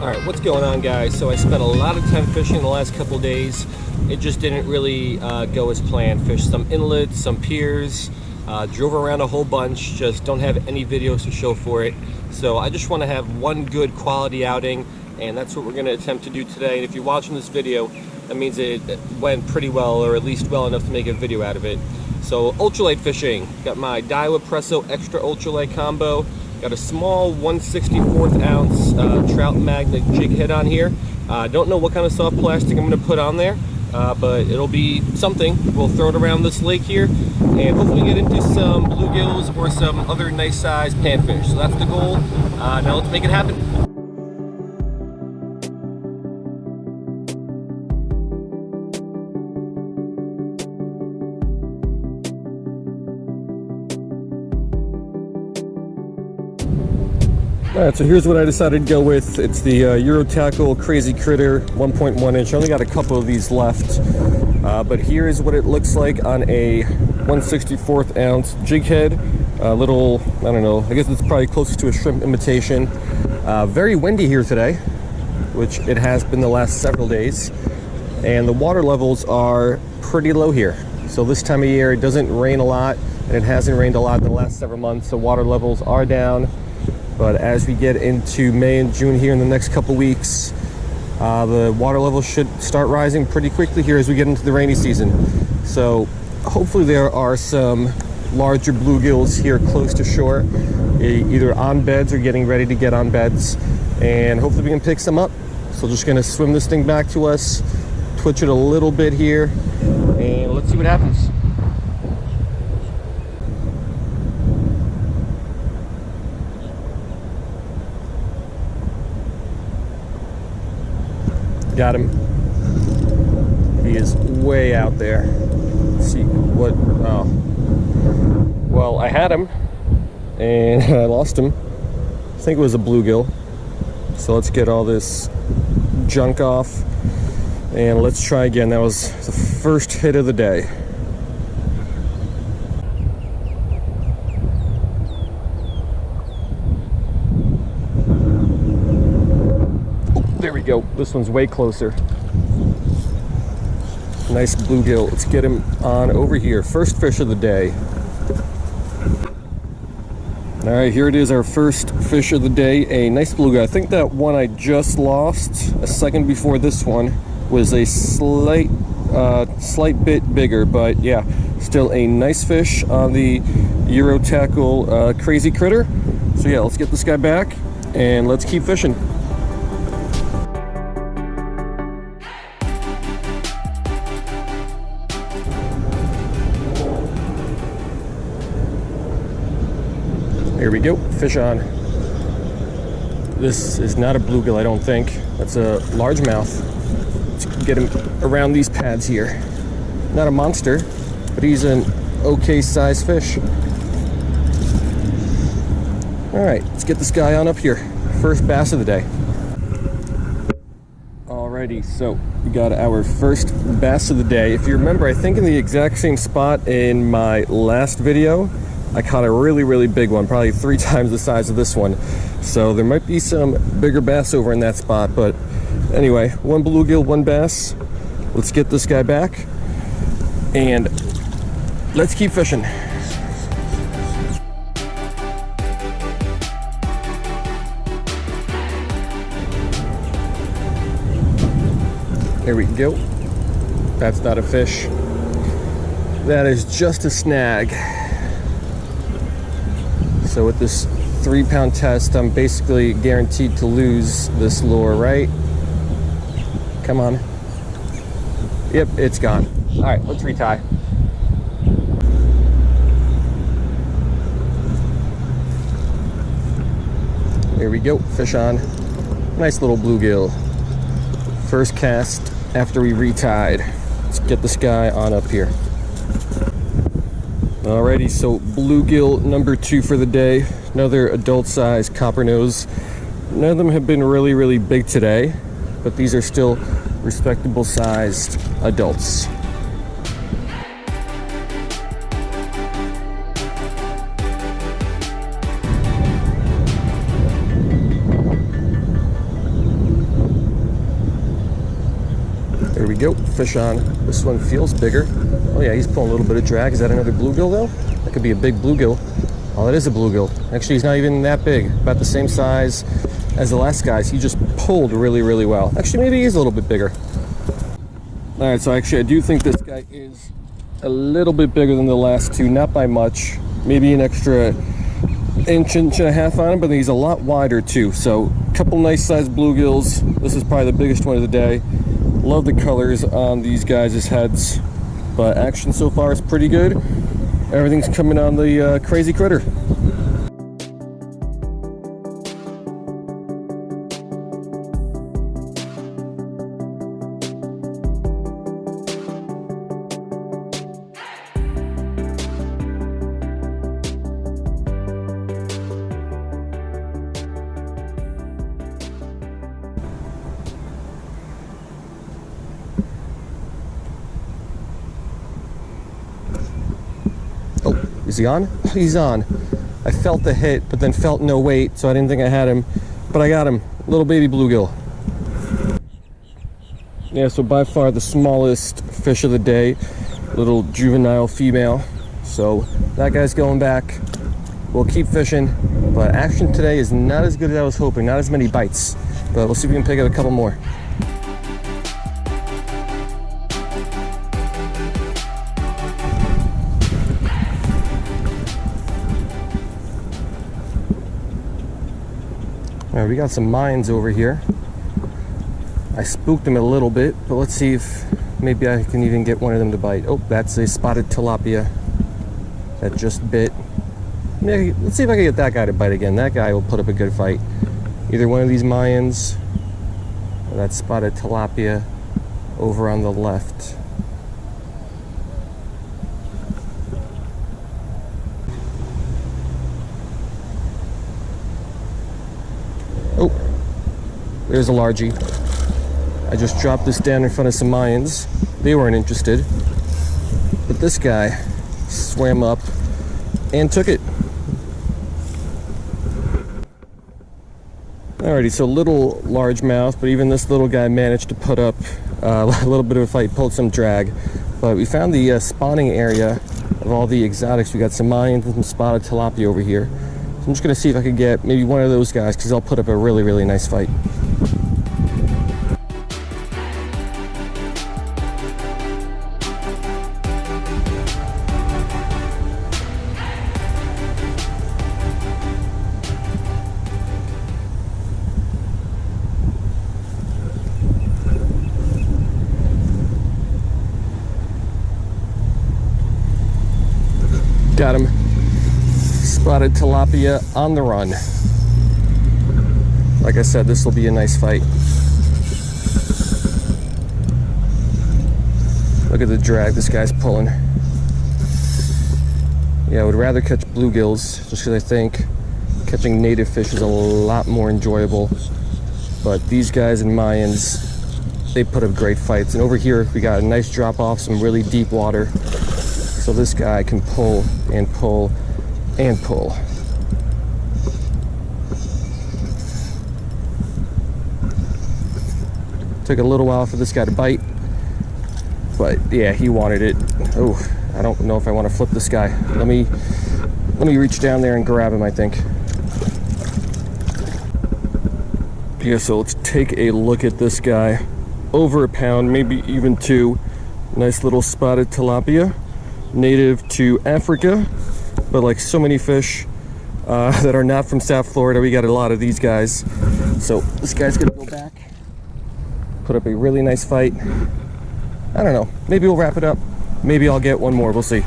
Alright, what's going on, guys? So I spent a lot of time fishing the last couple of days. It just didn't really go as planned. Fished some inlets, some piers, drove around a whole bunch, just don't have any videos to show for it. So I just want to have one good quality outing, and that's what we're going to attempt to do today. And if you're watching this video, that means it went pretty well, or at least well enough to make a video out of it. So ultralight fishing, got my Daiwa Presso Extra Ultralight combo. Got a small 1/64 ounce trout magnet jig head on here. Don't know what kind of soft plastic I'm going to put on there, but it'll be something. We'll throw it around this lake here and hopefully get into some bluegills or some other nice sized panfish. So that's the goal. Now let's make it happen. Alright, so here's what I decided to go with. It's the Euro-Tackle Crazy Critter 1.1 inch. I only got a couple of these left, but here is what it looks like on a 1/64 ounce jig head. A little, I don't know, I guess it's probably closest to a shrimp imitation. Very windy here today, which it has been the last several days, and the water levels are pretty low here. So this time of year, it doesn't rain a lot, and it hasn't rained a lot in the last several months, so water levels are down. But as we get into May and June here in the next couple weeks, the water level should start rising pretty quickly here as we get into the rainy season. So hopefully there are some larger bluegills here close to shore, either on beds or getting ready to get on beds, and hopefully we can pick some up. So just gonna swim this thing back to us, twitch it a little bit here, and let's see what happens. Got him. He is way out there. Let's see what, oh. Well, I had him and I lost him. I think it was a bluegill. So let's get all this junk off and let's try again. That was the first hit of the day. There we go. This one's way closer. Nice bluegill. Let's get him on over here. First fish of the day. All right, here it is, our first fish of the day. A nice bluegill. I think that one I just lost a second before this one was a slight bit bigger, but yeah, still a nice fish on the Euro-Tackle Crazy Critter. So yeah, let's get this guy back and let's keep fishing. Here we go, fish on. This is not a bluegill, I don't think. That's a largemouth. Let's get him around these pads here. Not a monster, but he's an okay sized fish. All right, let's get this guy on up here. First bass of the day. Alrighty, so we got our first bass of the day. If you remember, I think in the exact same spot in my last video, I caught a really big one, probably 3 times the size of this one. So there might be some bigger bass over in that spot, but anyway, one bluegill, one bass. Let's get this guy back and let's keep fishing. There we go. That's not a fish. That is just a snag. So with this 3-pound test, I'm basically guaranteed to lose this lure, right? Come on. Yep, it's gone. All right, let's retie. Here we go, fish on. Nice little bluegill. First cast after we retied. Let's get this guy on up here. Alrighty, so bluegill number 2 for the day. Another adult-sized copper nose. None of them have been really big today, but these are still respectable sized adults. go, fish on. This one feels bigger. Oh yeah, he's pulling a little bit of drag. Is that another bluegill though? That could be a big bluegill. Oh, that is a bluegill. Actually, he's not even that big. About the same size as the last guys. He just pulled really, really well. Actually, maybe he's a little bit bigger. All right, so actually I do think this guy is a little bit bigger than the last two, not by much. Maybe an extra inch and a half on him, but he's a lot wider too. So a couple nice sized bluegills. This is probably the biggest one of the day. Love the colors on these guys' heads, but action so far is pretty good. Everything's coming on the crazy critter. Is he on? He's on. I felt the hit, but then felt no weight, so I didn't think I had him. But I got him. Little baby bluegill. Yeah, so by far the smallest fish of the day. Little juvenile female. So that guy's going back. We'll keep fishing, but action today is not as good as I was hoping. Not as many bites, but we'll see if we can pick up a couple more. All right, we got some mines over here. I spooked them a little bit, but let's see if maybe I can even get one of them to bite. Oh, that's a spotted tilapia that just bit. Maybe, let's see if I can get that guy to bite again. That guy will put up a good fight. Either one of these Mayans or that spotted tilapia over on the left. Oh, there's a largie. I just dropped this down in front of some Mayans. They weren't interested. But this guy swam up and took it. Alrighty, so little largemouth, but even this little guy managed to put up a little bit of a fight, pulled some drag. But we found the spawning area of all the exotics. We got some Mayans and some spotted tilapia over here. So I'm just gonna see if I can get maybe one of those guys, because they'll put up a really, really nice fight. Got him. Spotted tilapia on the run. Like I said, this will be a nice fight. Look at the drag this guy's pulling. Yeah, I would rather catch bluegills just because I think catching native fish is a lot more enjoyable. But these guys and Mayans, they put up great fights. And over here, we got a nice drop off, some really deep water. So this guy can pull and pull and pull. Took a little while for this guy to bite, but yeah, he wanted it. Oh, I don't know if I want to flip this guy. Let me reach down there and grab him, I think. Yeah, so let's take a look at this guy. Over a pound, maybe even two. Nice little spotted tilapia. Native to Africa, but like so many fish that are not from South Florida, we got a lot of these guys. So this guy's gonna go back, put up a really nice fight. I don't know, maybe we'll wrap it up. Maybe I'll get one more, we'll see.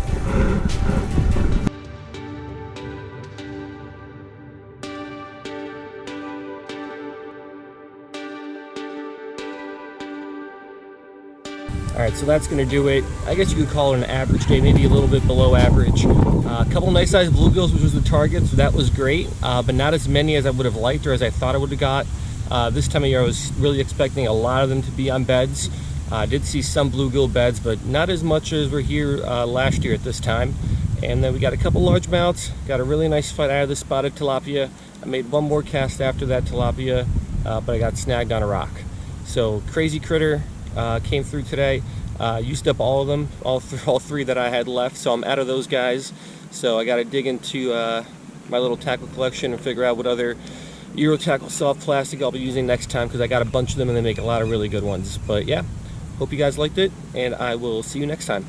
All right, so that's gonna do it. I guess you could call it an average day, maybe a little bit below average. A couple nice sized bluegills, which was the target, so that was great, but not as many as I would have liked or as I thought I would have got. This time of year, I was really expecting a lot of them to be on beds. I did see some bluegill beds, but not as much as were here last year at this time. And then we got a couple largemouths, got a really nice fight out of the spotted tilapia. I made one more cast after that tilapia, but I got snagged on a rock. So crazy critter. came through today. Used up all of them, all three that I had left, so I'm out of those guys. So I got to dig into my little tackle collection and figure out what other Euro tackle soft plastic I'll be using next time, because I got a bunch of them and they make a lot of really good ones. But yeah, hope you guys liked it, and I will see you next time.